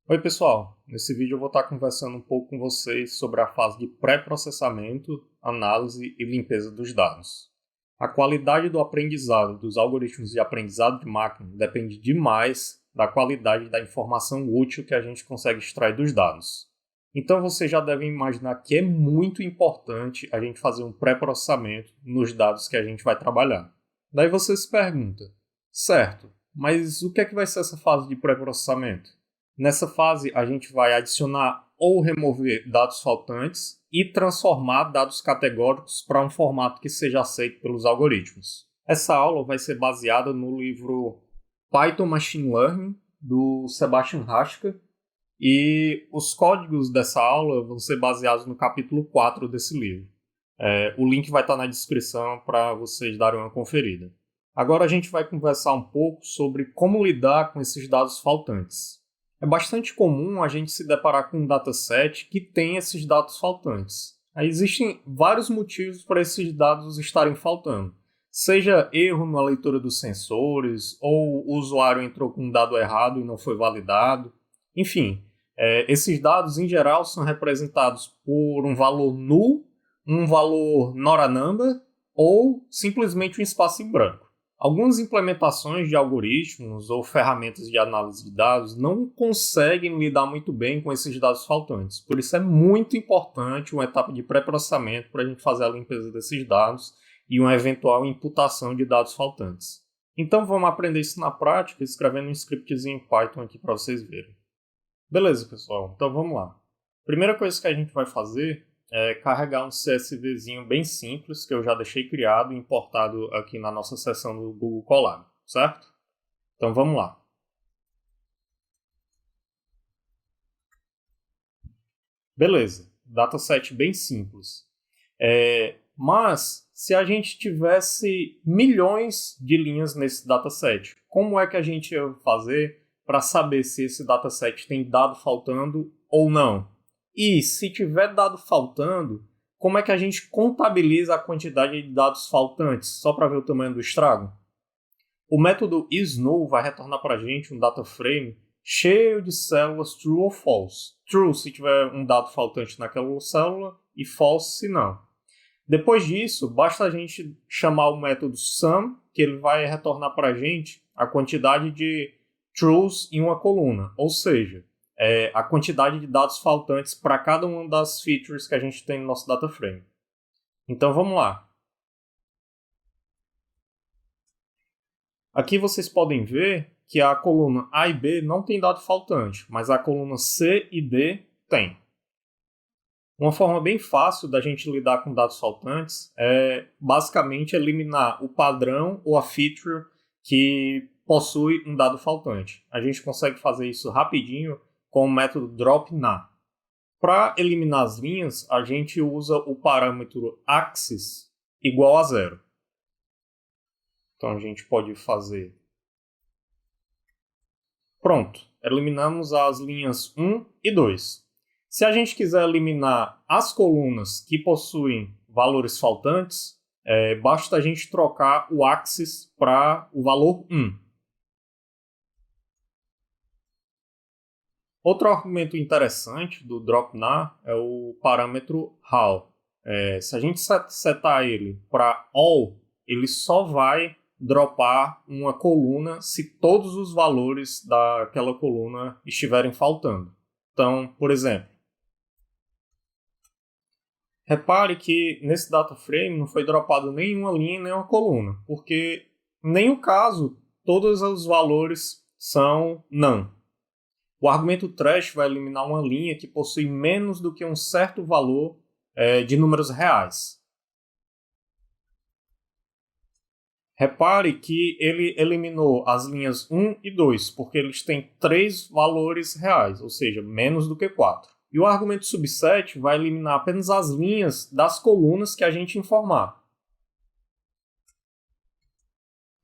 Oi, pessoal. Nesse vídeo eu vou estar conversando um pouco com vocês sobre a fase de pré-processamento, análise e limpeza dos dados. A qualidade do aprendizado dos algoritmos de aprendizado de máquina depende demais da qualidade da informação útil que a gente consegue extrair dos dados. Então vocês já devem imaginar que é muito importante a gente fazer um pré-processamento nos dados que a gente vai trabalhar. Daí você se pergunta, certo, mas o que é que vai ser essa fase de pré-processamento? Nessa fase, a gente vai adicionar ou remover dados faltantes e transformar dados categóricos para um formato que seja aceito pelos algoritmos. Essa aula vai ser baseada no livro Python Machine Learning, do Sebastian Haskell, e os códigos dessa aula vão ser baseados no capítulo 4 desse livro. O link vai estar na descrição para vocês darem uma conferida. Agora a gente vai conversar um pouco sobre como lidar com esses dados faltantes. É bastante comum a gente se deparar com um dataset que tem esses dados faltantes. Aí existem vários motivos para esses dados estarem faltando. Seja erro na leitura dos sensores, ou o usuário entrou com um dado errado e não foi validado. Enfim, esses dados em geral são representados por um valor null, um valor not a number ou simplesmente um espaço em branco. Algumas implementações de algoritmos ou ferramentas de análise de dados não conseguem lidar muito bem com esses dados faltantes. Por isso é muito importante uma etapa de pré-processamento para a gente fazer a limpeza desses dados e uma eventual imputação de dados faltantes. Então vamos aprender isso na prática, escrevendo um scriptzinho em Python aqui para vocês verem. Beleza, pessoal? Então vamos lá. Primeira coisa que a gente vai fazer é carregar um CSVzinho bem simples, que eu já deixei criado e importado aqui na nossa seção do Google Colab, certo? Então vamos lá. Beleza, dataset bem simples. Mas se a gente tivesse milhões de linhas nesse dataset, como é que a gente ia fazer para saber se esse dataset tem dado faltando ou não? E se tiver dado faltando, como é que a gente contabiliza a quantidade de dados faltantes, só para ver o tamanho do estrago? O método isNull vai retornar para a gente um data frame cheio de células true ou false. True se tiver um dado faltante naquela célula e false se não. Depois disso, basta a gente chamar o método sum, que ele vai retornar para a gente a quantidade de trues em uma coluna, ou seja, a quantidade de dados faltantes para cada uma das features que a gente tem no nosso data frame. Então vamos lá. Aqui vocês podem ver que a coluna A e B não tem dado faltante, mas a coluna C e D tem. Uma forma bem fácil da gente lidar com dados faltantes é basicamente eliminar o padrão ou a feature que possui um dado faltante. A gente consegue fazer isso rapidinho com o método dropNar. Para eliminar as linhas, a gente usa o parâmetro axis igual a 0. Então a gente pode fazer. Pronto, eliminamos as linhas 1 e 2. Se a gente quiser eliminar as colunas que possuem valores faltantes, basta a gente trocar o axis para o valor 1. Outro argumento interessante do dropNar é o parâmetro how. Se a gente setar ele para all, ele só vai dropar uma coluna se todos os valores daquela coluna estiverem faltando. Então, por exemplo, repare que nesse data frame não foi dropado nenhuma linha nem uma coluna, porque em nenhum caso todos os valores são none. O argumento trash vai eliminar uma linha que possui menos do que um certo valor de números reais. Repare que ele eliminou as linhas 1 e 2, porque eles têm 3 valores reais, ou seja, menos do que 4. E o argumento subset vai eliminar apenas as linhas das colunas que a gente informar.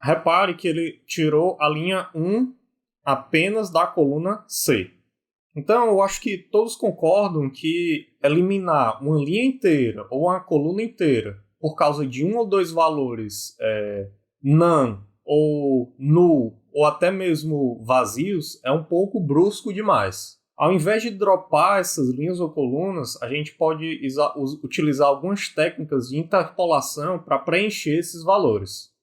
Repare que ele tirou a linha 1 apenas da coluna C. Então, eu acho que todos concordam que eliminar uma linha inteira ou uma coluna inteira por causa de um ou dois valores none ou null ou até mesmo vazios é um pouco brusco demais. Ao invés de dropar essas linhas ou colunas, a gente pode utilizar algumas técnicas de interpolação para preencher esses valores.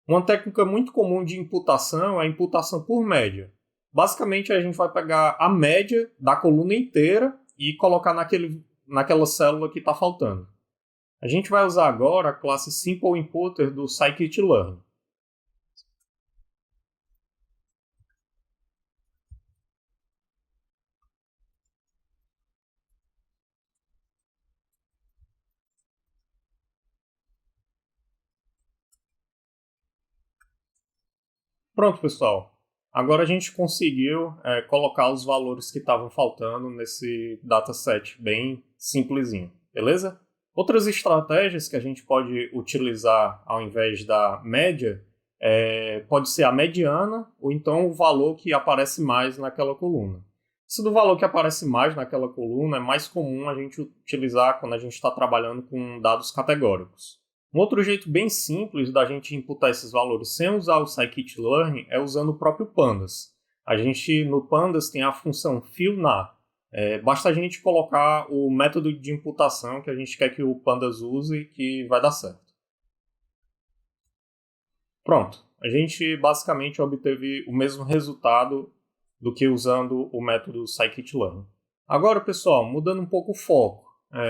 Uma técnica muito comum de imputação é a imputação por média. Basicamente, a gente vai pegar a média da coluna inteira e colocar naquela célula que está faltando. A gente vai usar agora a classe Simple Imputer do scikit-learn. Pronto, pessoal. Agora a gente conseguiu colocar os valores que estavam faltando nesse dataset bem simplesinho, beleza? Outras estratégias que a gente pode utilizar ao invés da média pode ser a mediana ou então o valor que aparece mais naquela coluna. Isso do valor que aparece mais naquela coluna é mais comum a gente utilizar quando a gente está trabalhando com dados categóricos. Um outro jeito bem simples da gente imputar esses valores sem usar o scikit-learn é usando o próprio pandas. No pandas tem a função fillNar. Basta a gente colocar o método de imputação que a gente quer que o pandas use que vai dar certo. Pronto, a gente basicamente obteve o mesmo resultado do que usando o método scikit-learn. Agora, pessoal, mudando um pouco o foco.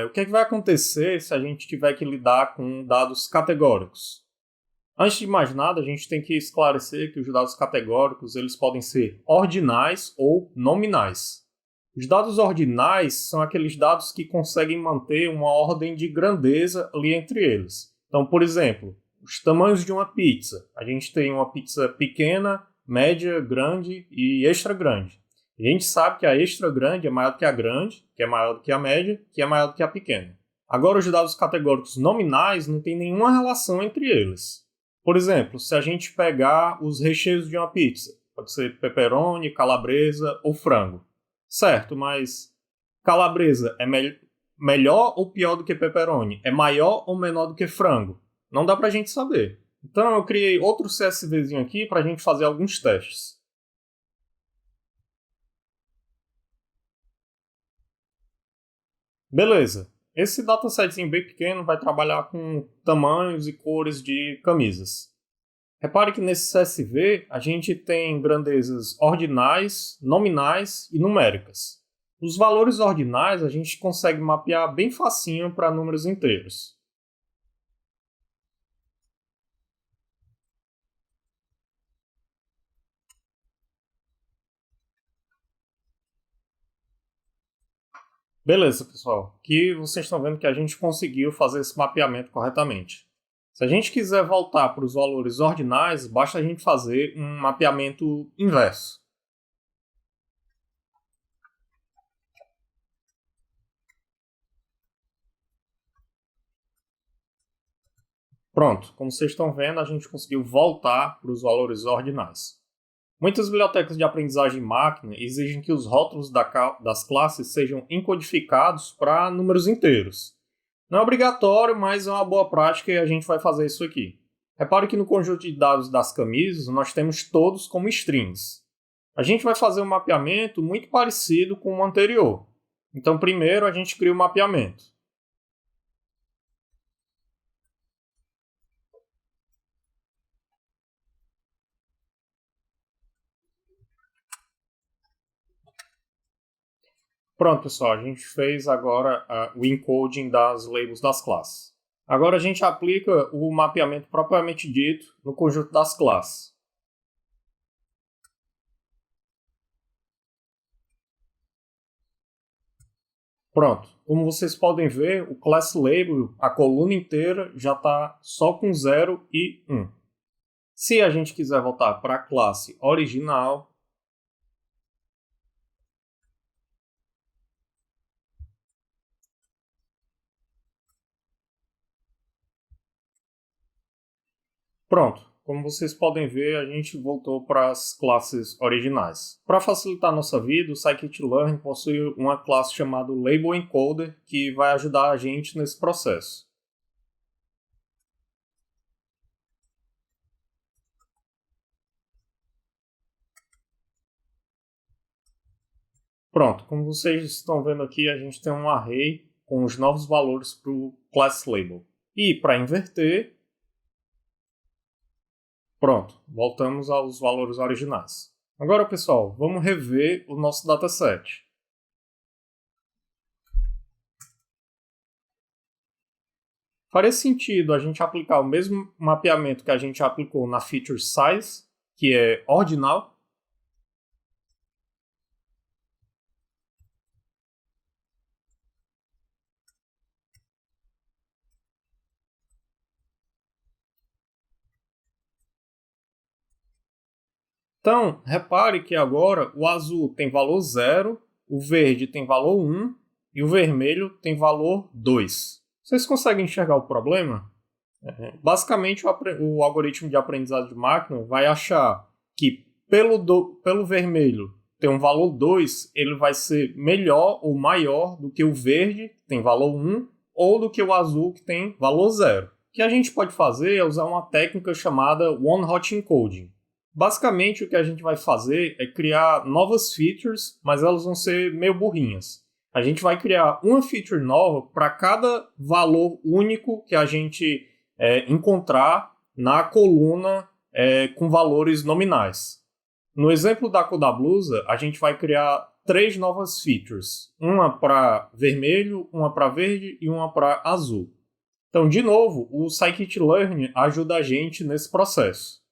O que vai acontecer se a gente tiver que lidar com dados categóricos? Antes de mais nada, a gente tem que esclarecer que os dados categóricos eles podem ser ordinais ou nominais. Os dados ordinais são aqueles dados que conseguem manter uma ordem de grandeza ali entre eles. Então, por exemplo, os tamanhos de uma pizza. A gente tem uma pizza pequena, média, grande e extra grande. A gente sabe que a extra grande é maior do que a grande, que é maior do que a média, que é maior do que a pequena. Agora, os dados categóricos nominais não tem nenhuma relação entre eles. Por exemplo, se a gente pegar os recheios de uma pizza, pode ser pepperoni, calabresa ou frango. Certo, mas calabresa é melhor ou pior do que pepperoni? É maior ou menor do que frango? Não dá pra gente saber. Então eu criei outro CSVzinho aqui para a gente fazer alguns testes. Beleza. Esse datasetzinho bem pequeno vai trabalhar com tamanhos e cores de camisas. Repare que nesse CSV a gente tem grandezas ordinais, nominais e numéricas. Os valores ordinais a gente consegue mapear bem facinho para números inteiros. Beleza, pessoal. Aqui vocês estão vendo que a gente conseguiu fazer esse mapeamento corretamente. Se a gente quiser voltar para os valores ordinais, basta a gente fazer um mapeamento inverso. Pronto, como vocês estão vendo, a gente conseguiu voltar para os valores ordinais. Muitas bibliotecas de aprendizagem máquina exigem que os rótulos das classes sejam encodificados para números inteiros. Não é obrigatório, mas é uma boa prática e a gente vai fazer isso aqui. Repare que no conjunto de dados das camisas, nós temos todos como strings. A gente vai fazer um mapeamento muito parecido com o anterior. Então, primeiro a gente cria o mapeamento. Pronto, pessoal, a gente fez agora o encoding das labels das classes. Agora a gente aplica o mapeamento propriamente dito no conjunto das classes. Pronto, como vocês podem ver, o class label, a coluna inteira, já está só com 0 e 1. Se a gente quiser voltar para a classe original, pronto. Como vocês podem ver, a gente voltou para as classes originais. Para facilitar a nossa vida, o scikit-learn possui uma classe chamada Label Encoder, que vai ajudar a gente nesse processo. Pronto, como vocês estão vendo aqui, a gente tem um array com os novos valores para o class label. E para inverter, pronto, voltamos aos valores originais. Agora, pessoal, vamos rever o nosso dataset. Faria sentido a gente aplicar o mesmo mapeamento que a gente aplicou na feature size, que é ordinal. Então, repare que agora o azul tem valor 0, o verde tem valor 1 e o vermelho tem valor 2. Vocês conseguem enxergar o problema? Basicamente, o algoritmo de aprendizado de máquina vai achar que pelo vermelho tem um valor 2, ele vai ser melhor ou maior do que o verde, que tem valor 1, ou do que o azul, que tem valor 0. O que a gente pode fazer é usar uma técnica chamada one-hot encoding. Basicamente, o que a gente vai fazer é criar novas features, mas elas vão ser meio burrinhas. A gente vai criar uma feature nova para cada valor único que a gente encontrar na coluna com valores nominais. No exemplo da cor da blusa, a gente vai criar 3 novas features. Uma para vermelho, uma para verde e uma para azul. Então, de novo, o scikit-learn ajuda a gente nesse processo.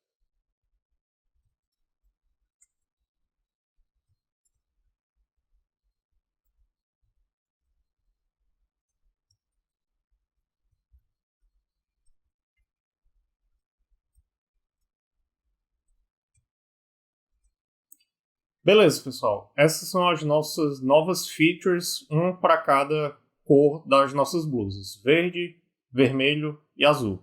Beleza, pessoal. Essas são as nossas novas features, um para cada cor das nossas blusas: verde, vermelho e azul.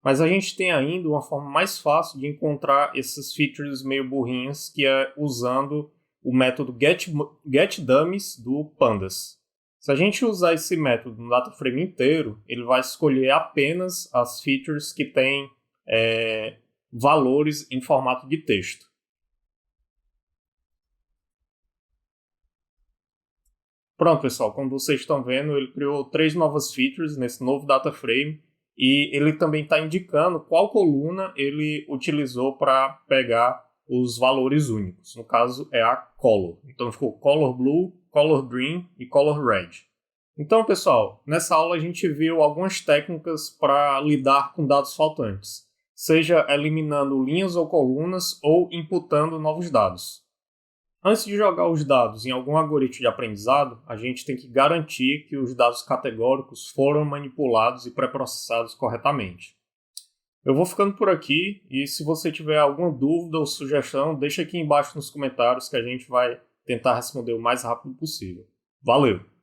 Mas a gente tem ainda uma forma mais fácil de encontrar essas features meio burrinhas, que é usando o método getDummies do Pandas. Se a gente usar esse método no DataFrame inteiro, ele vai escolher apenas as features que têm valores em formato de texto. Pronto, pessoal, como vocês estão vendo, ele criou 3 novas features nesse novo data frame e ele também está indicando qual coluna ele utilizou para pegar os valores únicos. No caso, é a color. Então, ficou color blue, color green e color red. Então, pessoal, nessa aula a gente viu algumas técnicas para lidar com dados faltantes, seja eliminando linhas ou colunas ou imputando novos dados. Antes de jogar os dados em algum algoritmo de aprendizado, a gente tem que garantir que os dados categóricos foram manipulados e pré-processados corretamente. Eu vou ficando por aqui e se você tiver alguma dúvida ou sugestão, deixa aqui embaixo nos comentários que a gente vai tentar responder o mais rápido possível. Valeu!